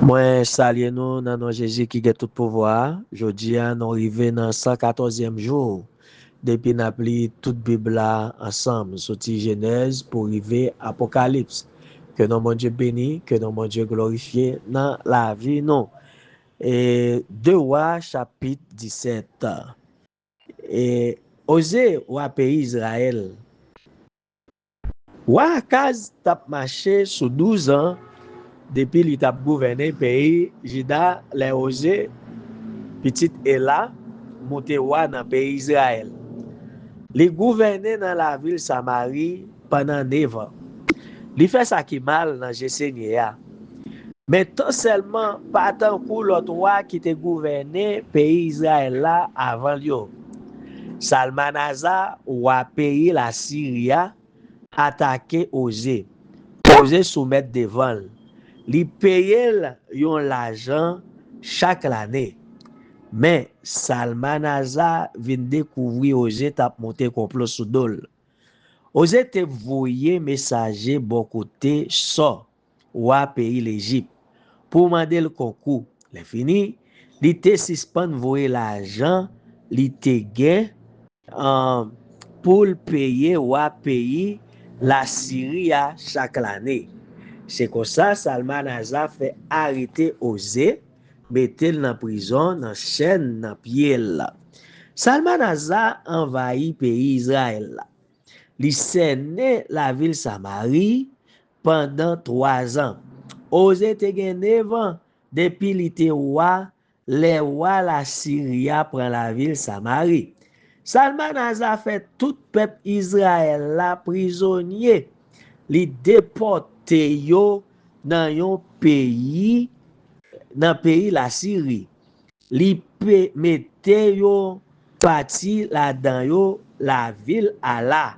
Moi, salue nous dans nos Jésus qui a tout pouvoir. Jodi, nous arrivons dans 114e jour. Depuis nous avons toute Bible là ensemble, sorti Genèse pour arriver Apocalypse. Que nos bon Dieu béni, que nos bon Dieu glorifié dans la vie, non. Et 2 Rois, chapitre 17. Et Osée, roi pays Israël. Roi Akaz tap marché sous 12 ans depuis qu'il a gouverné le pays, Juda, les Osée, petite Ela, monté roi dans le pays Israël. Il gouverné dans la ville Samarie pendant 9 ans. Il fait ça qui mal dans Jésénia. Mais tout seulement, pas tant que l'autre roi qui était gouverné le pays Israël là avant lui. Salmanaza, roi pays la Syrie, attaqué Osée. Osée soumettre devant. Li paye yon l'argent chaque année. Mais Salmanaza vient découvrir Osée t'a monté complot sous dol. Osée te voyé messager bon côté ça ou pays l'Égypte pour demander le concours. Le fini, li te suspend voyer l'argent, li te gain pour payer ou pays la Syrie chaque année. C'est comme ça Salmanaza fait arrêter Osée, mettre dans prison, dans chaîne, dans pied là. Salmanaza envahit pays Israël. Il séné la ville Samarie pendant 3 ans. Osée te gen 9 ans depuis il était roi, les rois la Syrie prend la ville Samarie. Salmanaza fait tout peuple Israël la prisonnier. Li déporté yo dans yon pays la Syrie. Li mette yo parti là dans yo la ville Ala,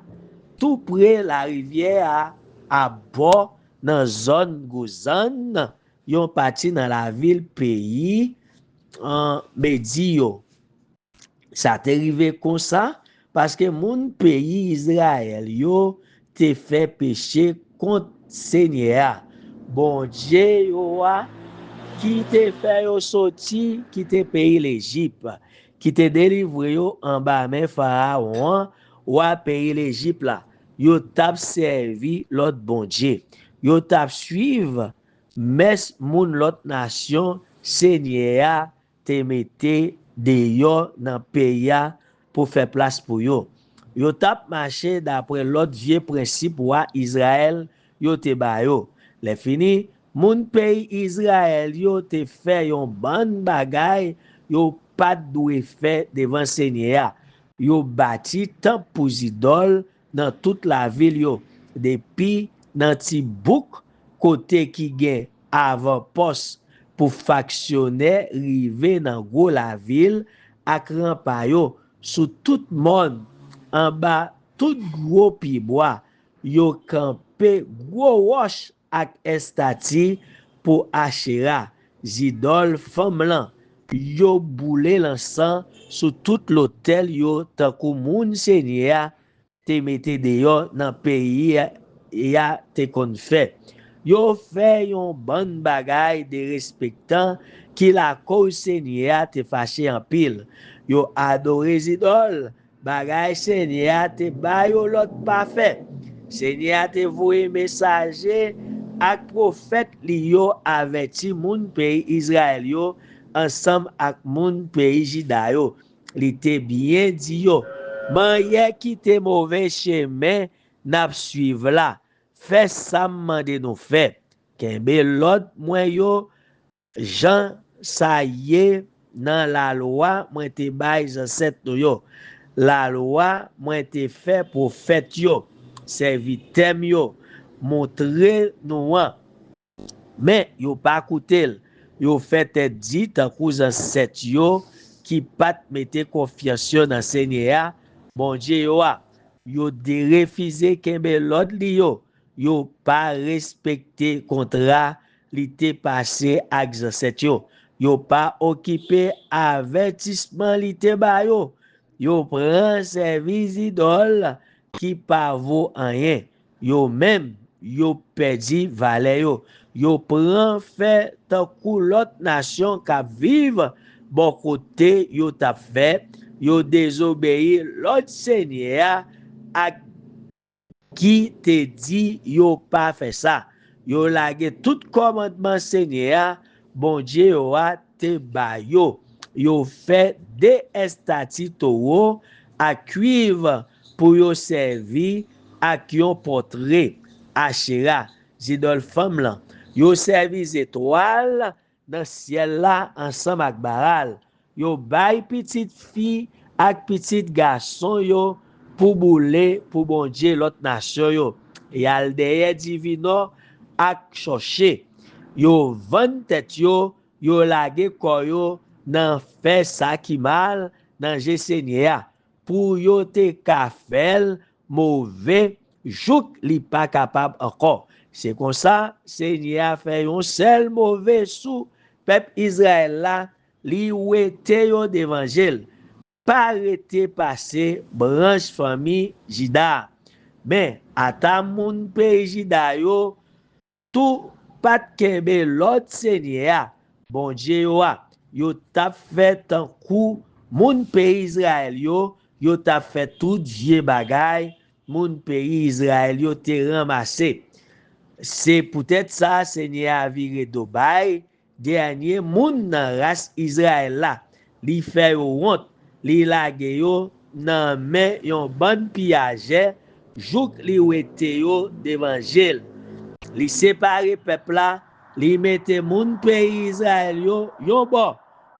tout près la rivière à bord dans zone Gozan, yon parti dans la ville pays en Médio. Ça t'est arrivé comme ça parce que mon pays Israël yo te fait péché contre Seigneur. Bon Dieu yo qui te fait yo sorti, qui te pays l'Égypte, qui te délivré yo en bas main Pharaon, ou a pays l'Égypte là. Yo tap servi l'autre bon Dieu. Yo tap suivre mes moun l'autre nation Seigneur te mette de yo dans pays pour faire place pour yo. Yo tap marché d'après l'autre vieux principe wa Israël yo te ba yo. Le fini, moun pays Israël yo te fait yon ban bagay yo pas doué fait devant Seigneur. Yo bâti temple pour idole dans toute la ville yo. Depuis dans ti bouk côté qui gen avant-poste pour factionner rive dans gros la ville ak rampa yo sous tout monde en bas tout gros pibois yo campé gros roche ak estati pour Achéra zidol femme lan yo boule l'encens sous tout l'hôtel yo tankou moun Seigneur te mette deyo dans pays ya te kon fait. Yo fait yon bon bagay de respectant qui la cause Seigneur te fâché en pile. Yo adoré idole, bagay Seigneur te ba yo l'autre pas fait. Seigneur te voye messager ak prophète li yo averti moun pays Israël yo ensemble ak moun pays Juda yo. Li te bien dit yo, manye qui te mauvais chemin n'a suivre là. Fais ça mande nous fait. Kembe l'autre moi yo Jean ça y est dans la loi moi te bail ancêtre yo. La loi moi te fait prophète yo, serviteur yo, montrer nous. Mais yo pas écouté. Yo fait dit tant cause ancêtre yo qui pas mette confiance dans Seigneur. Bon Dieu yo de refuser kembe l'autre li yo. Yo pas respecté contrat li te passé ak ancêtre yo. Yo pas occupé avertissement li te ba yo. Yo prend service idole qui pas vaut rien. Yo même yo perdi valeur yo. yo prend fait tant kou l'autre nation qui vive bon côté yo t'a fait, yo désobéi l'autre seigneur à qui te dit yo pas fait ça. Yo lage tout commandement seigneur, bon Dieu yo a te ba yo. Yo fait des statues taureau à cuivre pour yo servi ak yon portrait Asherah, zidol femme là. Yo servi étoile dans ciel là ensemble ak baral. Yo bay petite fille ak petite garçon yo pour boule pour bon Dieu l'autre nation yo. Yal deye divino ak choche. Yo vend tête yo, yo lage koyo nan fait ça qui mal dans Seigneur pour yo te ka fel mauvais jouk li pas capable encore. C'est comme ça Seigneur fait un seul mauvais sous peuple Israël là li wete yo d'évangile pas arrêté passer branche famille Jida mais ata moun pays Jida yo tout pas kembe l'autre Seigneur bon Dieu yo t'a fait un coup moun pays Israël yo t'a fait tout vieux bagay moun pays Israël yo te ramassé. C'est peut-être ça Seigneur a viré d'obay dernier moun nan race Israël là li fait honte li lage yo nan men yon bon pillager jouk li wete yo d'évangile li séparé peuple là li mette moun pays Israël yo bon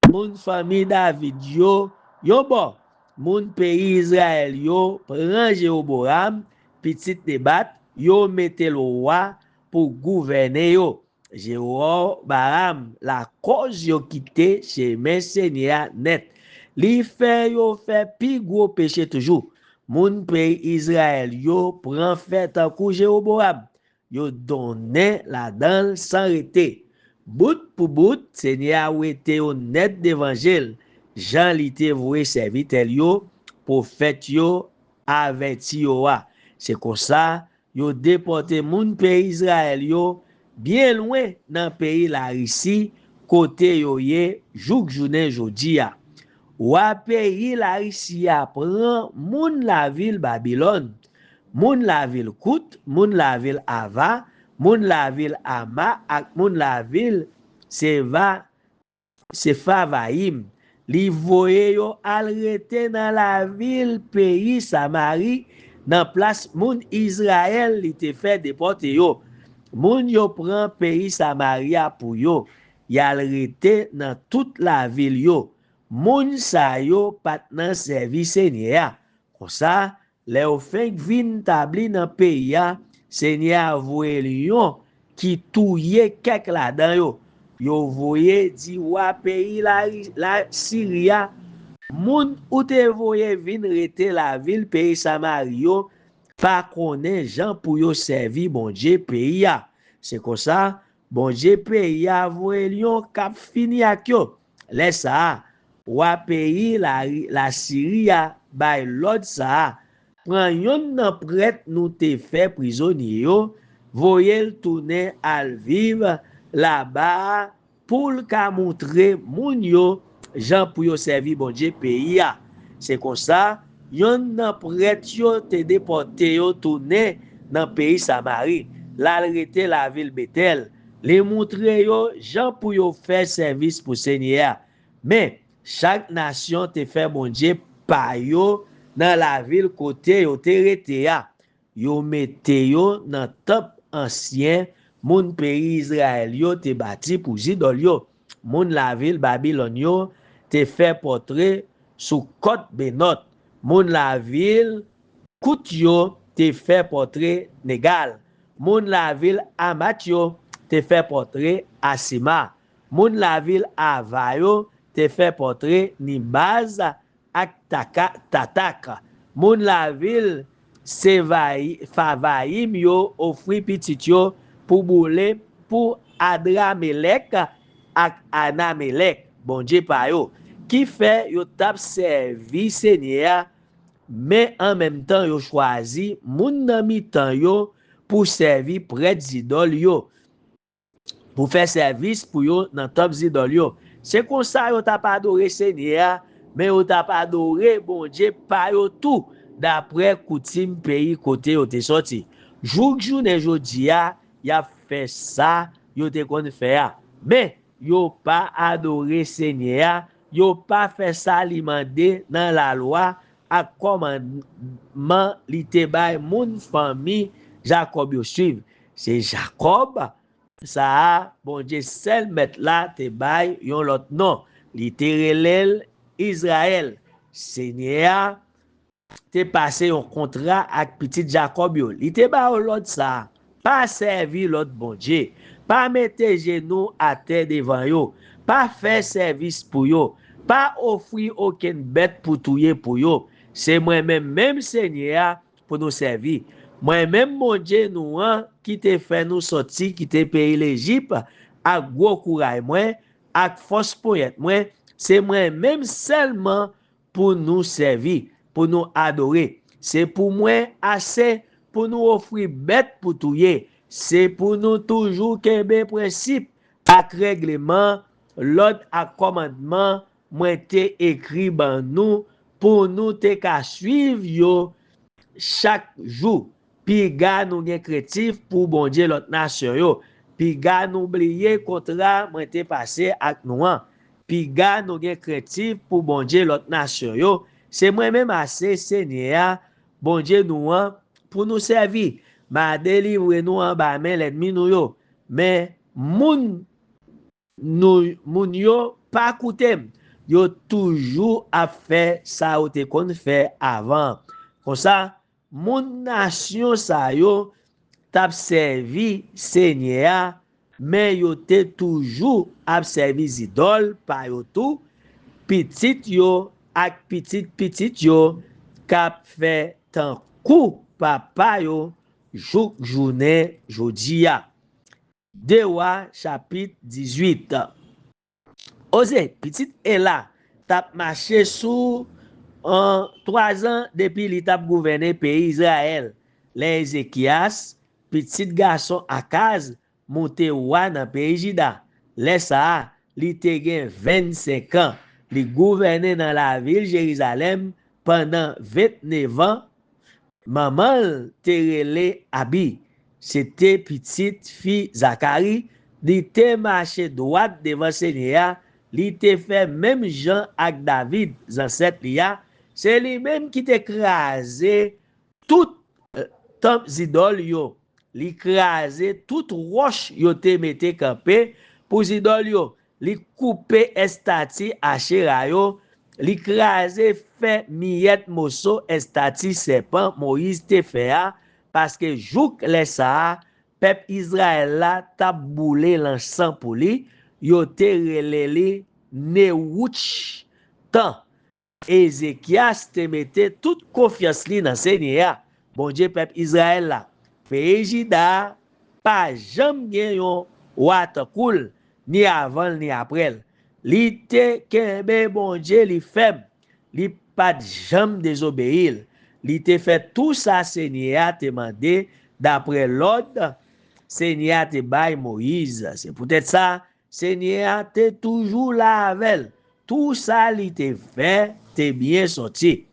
moun famille David yo bon moun pays Israël yo prend Jéroboam petit débat yo mette le roi pour gouverner yo. Jéroboam la cause yo quitté chez mes seigneur net. Li fait yo fait pi gros péché toujours. Moun pays Israël yo prend fait en coup Jéroboam. Yo donné la dan sans arrêter. Bout pour bout, Seigneur ou été honnête d'évangile. Jean li te voué serviteur yo, prophète yo, averti yo a. C'est comme ça, yo déporté moun pays Israël yo, bien loin dans pays la Russie, côté yo ye, jouk jounen jodi a. Ou a pays la Russie a prend moun la ville Babylone. Moun la ville Kout, moun la ville Ava, moun la ville Ama, ak moun la ville Sefavaim. Li voye yo al rete dans la ville pays Samarie, dans place moun Israël li te fait déporter yo. Moun yo prend pays Samaria pour yo, yal rete dans toute la ville yo. Moun sa yo pat nan servi Seigneur. Comme ça, les fin vin tabli dans pays ya, Seigneur voye lion qui touye kek la dan yo. Yo voye di wa pays la Syria, moun ou te voye vin rete la ville pays Samario, pa konnen jan pou yo servi bon Dieu pays ya. C'est comme ça, bon Dieu pays ya voye lion kap fini ak yo. Laisse ça, wa pays la Syria bay l'autre ça. Prend yon nan prêtre nou te fait prisonnier yo, voyel tourner al vivre là-bas pour ka montrer moun yo jan pou yo servi bon Dieu pays ya. C'est comme ça, yon nan prêtre yo te déporté yo tourner dans pays Samarie, la rete la ville Bethel, les montrer yo jan pou yo faire service pour Seigneur. Mais chaque nation te fait bon Dieu pa yo dans la ville côté yo te rete ya. Yo mette yo dans temple ancien moun pays Israël yo te bâti pour idol yo. Moun la ville Babylone yo te fait portrait sous côte Benot. Moun la ville Kout yo te fait portrait Négal. Moun la ville Amat yo te fait portrait Asima. Moun la ville Ava yo te fait portrait Nibaz ak Tatak. Moun la ville Favaim yo offri petit yo pour boule pour Adramelek ak Anamelek. Bon Dieu pa yo. Qui fait yo tap servi Seigneur, mais en même temps yo choisi moun nan mi tan yo pour servir prêtre idol yo. pour faire service pour yo dans top idole yo. C'est comme ça yo t'a pas adoré Seigneur, mais yo t'a pas adoré bon Dieu pas yo tout d'après coutume pays côté yo te sorti. Journée jodi a, y a fait ça, yo te kon faire. Mais yo pas adoré Seigneur, yo pas fait ça li mandé dans la loi à commandement li te bay moun famille Jacob yo suivre. C'est Jacob ça bon Dieu seul mettre là te bay yon lot non li te relèl Israël. Seigneur te passé un contrat avec petit Jacob yo. Li te ba l'autre ça, pas servi l'autre bon Dieu, pas mettre genoux à terre devant yo, pas faire service pour yo, pas offrir aucune bête pour tuer pour yo. C'est moi-même Seigneur pour nous servir. Moi-même mon Dieu nous qui te fait nous sortir, qui te pays l'Égypte avec gros courage moi, avec force pointe moi, c'est moi-même seulement pour nous servir, pour nous adorer. C'est pour moi assez pour nous offrir bête pour tuer. C'est pour nous toujours qu'un principe ak règlement, l'ordre ak commandement, moi te écrit ban nous pour nous te ka suivre yo chaque jour. Puis ga nous gen créatif pour bon Dieu l'autre nation yo. Puis ga nous oublier contrat moi te passé ak nous an. Puis ga nous gen créatif pour bon Dieu l'autre nation yo. C'est moi-même assez Seigneur, bon Dieu nous an, pour nous servir. Ma délivre nous en bas mais l'ennemi nous yo. Mais moun yo pas koutem. Yo toujours a fait ça ou te kon fait avant. Comme ça, mon nation sa yo t'a servi Seigneur, mais yo te toujours a servi idole pa yo tout, petit yo ak petit yo k'ap fait tant coup papa yo journée jodi ya. Dewa chapitre 18. Ose, petit Ela tap marché sous en 3 ans depuis li tap gouverné pays Israël. Les Ézéchias, petit garçon Akaz, monté roi dans pays Juda. Les ça, li te gen 25 ans. Li gouverné dans la ville Jérusalem pendant 29 ans. Maman te relé Abi. C'était petite fille Zacharie. Li te marché droite devant Seigneur. Li te fait même Jean avec David, ancêtre liya. C'est lui-même qui t'écrasé tout temple idole yo. Li crasé tout roche yo te mette campé pour idole yo. Li coupé estati Asherah yo. Li crasé fait miette mosso estati serpent Moïse te fait parce que jouk les ça peuple Israël là t'a boulé l'encens pour lui. Yo te releli Neouch tant. Ézéchias te mette toute confiance li dans Seigneur. Bon Dieu peuple Israël là. Pays Juda pas jamais gen yon wat cool ni avant ni après. Li te kembe bon Dieu li faible. Li pas jamais désobéir. Li te fait tout ça Seigneur te mandé d'après l'ordre Seigneur te bail Moïse. C'est peut-être ça Seigneur te toujours là avec. Tout ça li te fait te bien sorti.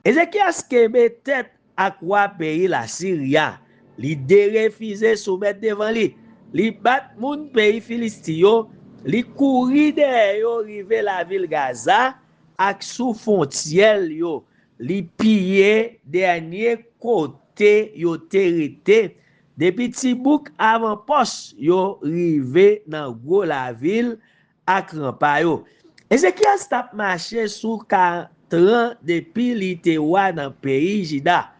Ézéchias kembe tête à quoi pays la Syria. Li de refusé soumettre devant li. Li bat moun pays Filistio. Li couri de yo rive la ville Gaza ak sous frontière yo. Li pillé dernier côté yo terité. Depuis Tibouk avant poste yo rive dans gros la ville ak rempart yo. Ézéchias tap marché sous 4 ans depuis li te wa dans pays Juda.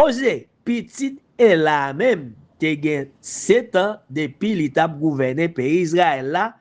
Ose petit Ela même te gen 7 ans depuis li tap gouverné pays Israël là.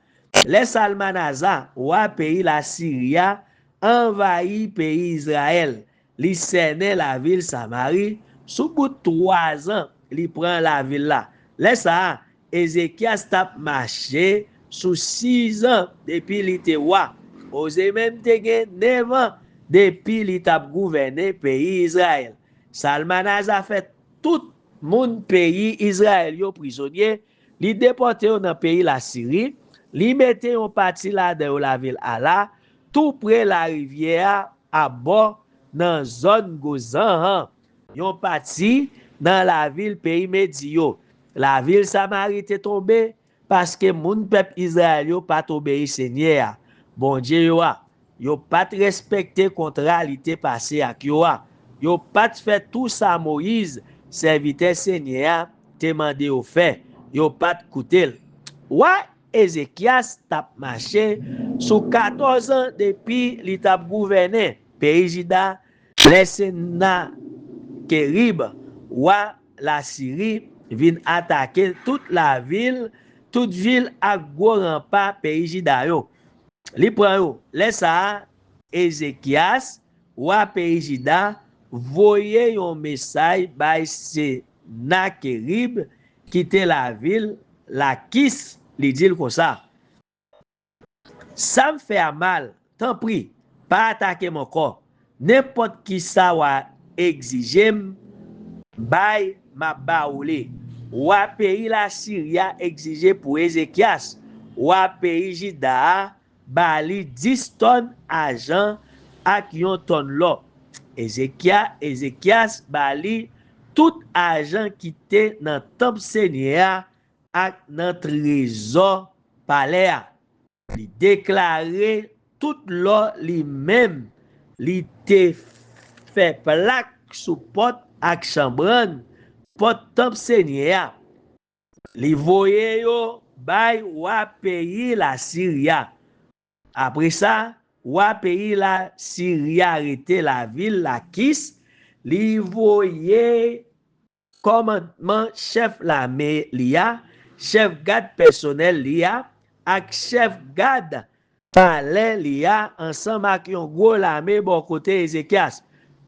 Les Salmanazar wa pays la Syria envahi pays Israël. Li sene la ville Samarie. Sous bout 3 ans li prend la ville là. Les ça Ézéchias tap marché sous 6 ans depuis li te wa. Ose même te gen 9 ans depuis li tap gouverné pays Israël. Salmanazar fait tout moun pays Israël yo prisonnier, li déporté dans le pays la Syrie, li mette yon parti là de la ville Ala, tout près la rivière à bord dans zone Gozan, yon parti dans la ville pays Médio. La ville Samarie était tombée parce que moun peuple Israël yo pas obéi Seigneur. Bon Dieu yo pas respecté contrat li te passé ak yo pas fait tout ça Moïse serviteur Seigneur te mandé au fait. Yo pas écouté. Ouais, Ézéchias tap marché sous 14 ans depuis li tap gouverné pays Juda, laissé na Kérib, ouais, la Syrie vient attaquer toute ville ak gros rempart pays Juda yo. Li pran yo, laisse ça Ézéchias wa pays Juda voye yon message bay Sennacherib quitter la ville la Kis li dit comme ça. Ça me fait mal, tant pis, pas attaquer mon corps. N'importe qui ça wa exige bay ma baoulé. Wa pays la Syria exige pour Ézéchias, wa pays Juda bali 10 tonnes argent ak yon tonne l'or. Ézéchias bali tout argent qui était dans temple Seigneur ak dans trésor palais. Li déclaré tout l'or lui-même li te fait plaque sous porte ak chambran porte temple Seigneur. Li voye yo bay wa pays la Syria. Après ça, wa pays la Syrie arrêté la ville la Kis, li voye commandement chef l'armée lia, chef garde personnel lia, ak chef garde palais lia ensemble ak yon gros l'armée bon côté Ézéchias.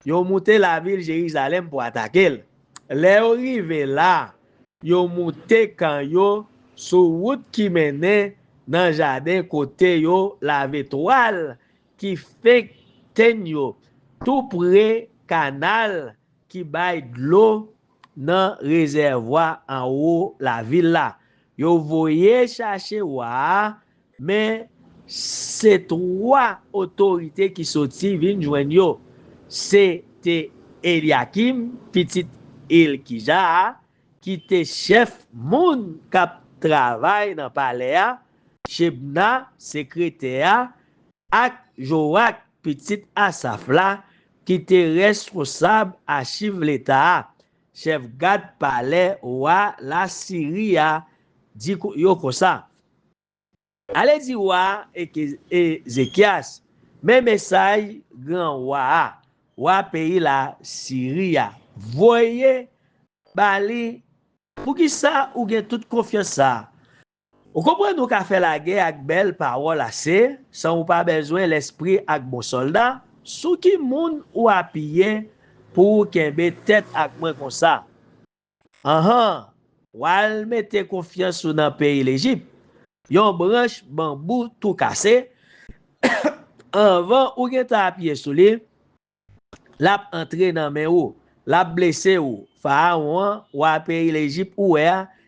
Yo monté la ville Jérusalem pour attaquer. Les arrivé là, yo monté quand yo sur route qui menait dans jardin côté yo la vétoile qui fait ten yo tout près canal qui baille de l'eau dans réservoir en haut la ville là. Yo voyez chercher wa mais c'est trois autorités qui sorti vinn joindre yo. C'était Eliakim petit Ilkija qui était chef moun kap travail dans palais, Shebna secrétaire ak Joak petit Asaf là qui était responsable archive l'état, chef garde palais wa la Syrie dit yo comme ça. Allez di wa Ézéchias même message grand wa pays la Syrie voyez bali pour qui ça ou gen toute confiance ça. Vous comprenez nous qu'a fait la guerre avec belle parole assez sans ou pas besoin l'esprit avec bon soldat sous qui moun ou appuyer pour kembe tête avec moi comme ça. Wal mette confiance dans pays l'Égypte. Yon branche bambou tout cassé avant ou gen ta appuyer sur lui l'a entré dans main ou l'a blessé ou pharaon ou pays l'Égypte ou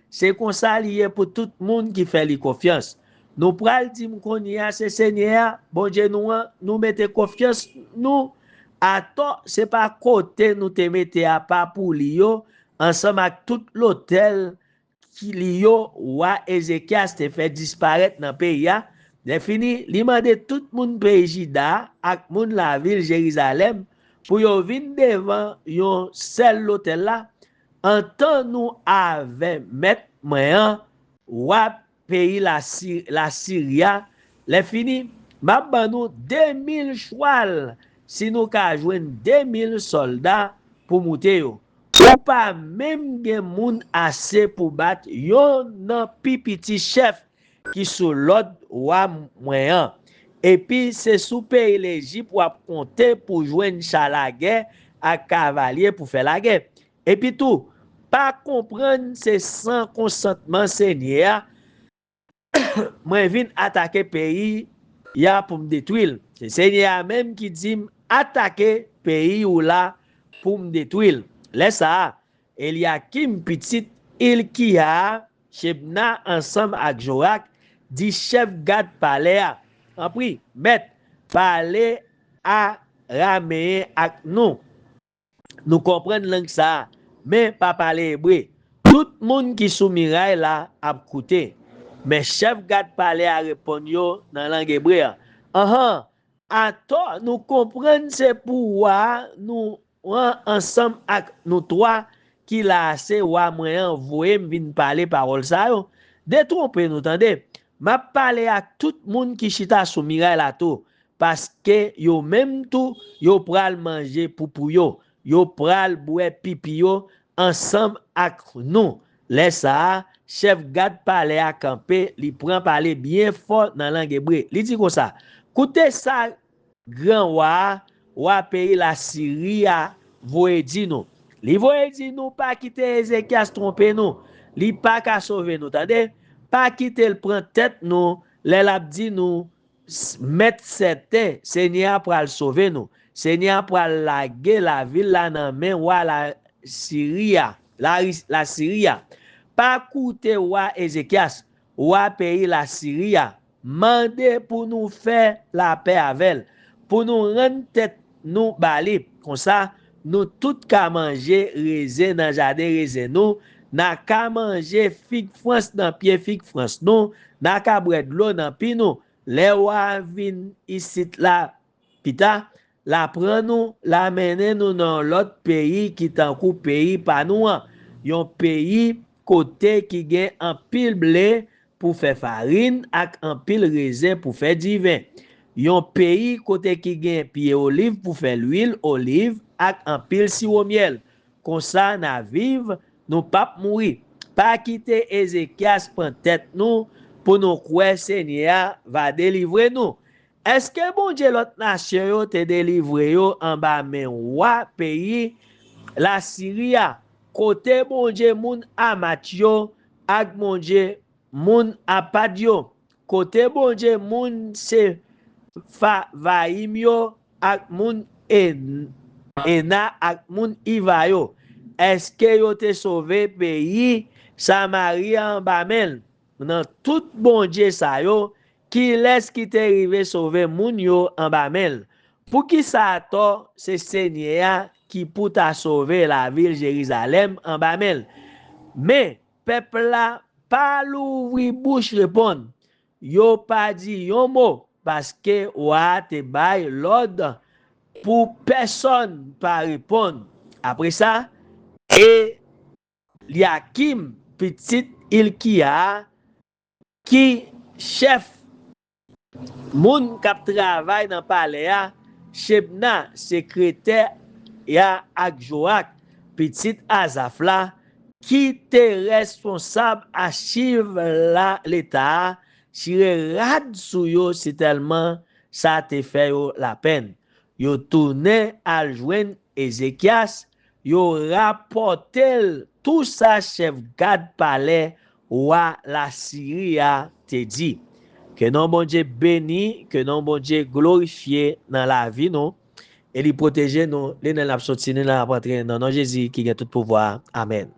c'est comme ça lié pour tout le monde qui fait lui confiance. Nous pral di m'konya c'est Seigneur bon Dieu nous mettez confiance nous attends c'est pas côté nous te mettez à pas pour lio ensemble avec tout l'hôtel qui lio ou Ézéchias te fait disparaître dans pays a fini li mande tout monde pays Juda ak moun la ville Jérusalem pour yo vinn devant yon seul hôtel là en temps nous avec mettre moyen ou pays la Syria les fini m'a ban nous 2000 choual si nous ka joindre 2000 soldats pour monter yo ou pas même gen moun assez pour battre yon nan pi petit chef qui sous l'ordre wa moyen et puis c'est sous pays l'Égypte ou a compter pour joindre la guerre à cavalier pour faire la guerre et puis tout pas comprendre c'est sans consentement Seigneur moi vinn attaquer pays ya pour me détruire c'est Seigneur même qui dit attaquer pays ou là pour me détruire laisse ça Eliakim petit Ilkia Shebna ensemble avec Jorak, dit chef garde palais en prie, maître, parler à raméen avec nous. Nous comprenons langue ça, mais pas parler hébreu. Tout le monde qui sous miraille là a écouté. Mais chef garde parler à répondre dans la langue hébreu. Attends, nous comprenons c'est pourquoi nous ensemble avec nous trois qui l'a c'est wa moyen voyer venir parler parole ça yo. Détromper nous tendez. M'a parler à tout le monde qui chita sous miraille là tout parce que yo même tout yo pral manger pour yo. Yo pral boire pipi yo ensemble avec nous. Laisse ça, chef garde parler à camper, li prend parler bien fort dans langue hébreu. Li dit comme ça. Écoutez ça, grand wa pays la Syrie a voye di nous. Li voye di nous pas quitter Ézéchias tromper nous. Li pas ka sauver nous, tendez? Pas quitter le prend tête nous, les l'a dit nous mettre certain Seigneur pour le sauver nous. Seigneur pour laguer la ville là dans main wa la Syrie, la Syrie. Pas coûter wa Ézéchias, wa pays la Syrie. Mandez pour nous faire la paix avec elle, pour nous rendre tête nous balé. Comme ça, nous tout qu'à manger raisin dans jardin raisin nous, n'a qu'à manger figue France dans pied figue France nous, n'a qu'à boire de l'eau dans pi nous. Les wa vin ici là, pita, la prend nous, la mène nous dans l'autre pays qui t'en coup pays pas nous, yon pays côté qui gagne un pile blé pour faire farine ak un pile raisin pour faire du vin. Yon pays côté qui gagne pied olive pour faire l'huile olive ak un pile sirop miel. Comme ça na vive, nous pas mourir. Pas quitter Ézéchias prend tête nous pour nous croire Seigneur va délivrer nous. Est-ce que bon Dieu l'autre nation yo te délivrer yo en bas men wa pays la Syrie côté bon Dieu moun amatio ak bon Dieu moun apadio côté bon Dieu moun se vaim yo ak moun ena ak moun ivayo. Est-ce que yo te sauvé pays Samarie en bamel dans tout bon Dieu ça yo qui laisse qui te arrivé sauver moun yo en bamel. Pour qui ça to c'est Seigneur qui pour ta sauver la ville Jérusalem en bamel. Mais peuple là pas l'ouvrir bouche répondre. Yo pas dit yon mot parce que wa te bay l'ordre pour personne pas répondre. Après ça, et Liakim petit Ilkia qui chef moun kap travail dans palais a Shebna secrétaire ya ak Joak petit Azafla qui te responsable archive la l'état chire rad sou yo c'est tellement ça te fait yo la peine. Yo tourné à joindre Ézéchias, yo rapporté tout ça chef garde palais wa la Syrie te dit. Que non bon Dieu béni, que non bon Dieu glorifié dans la vie non et lui protéger nous, les dans la sortie dans la patrie dans Jésus qui a tout pouvoir. Amen.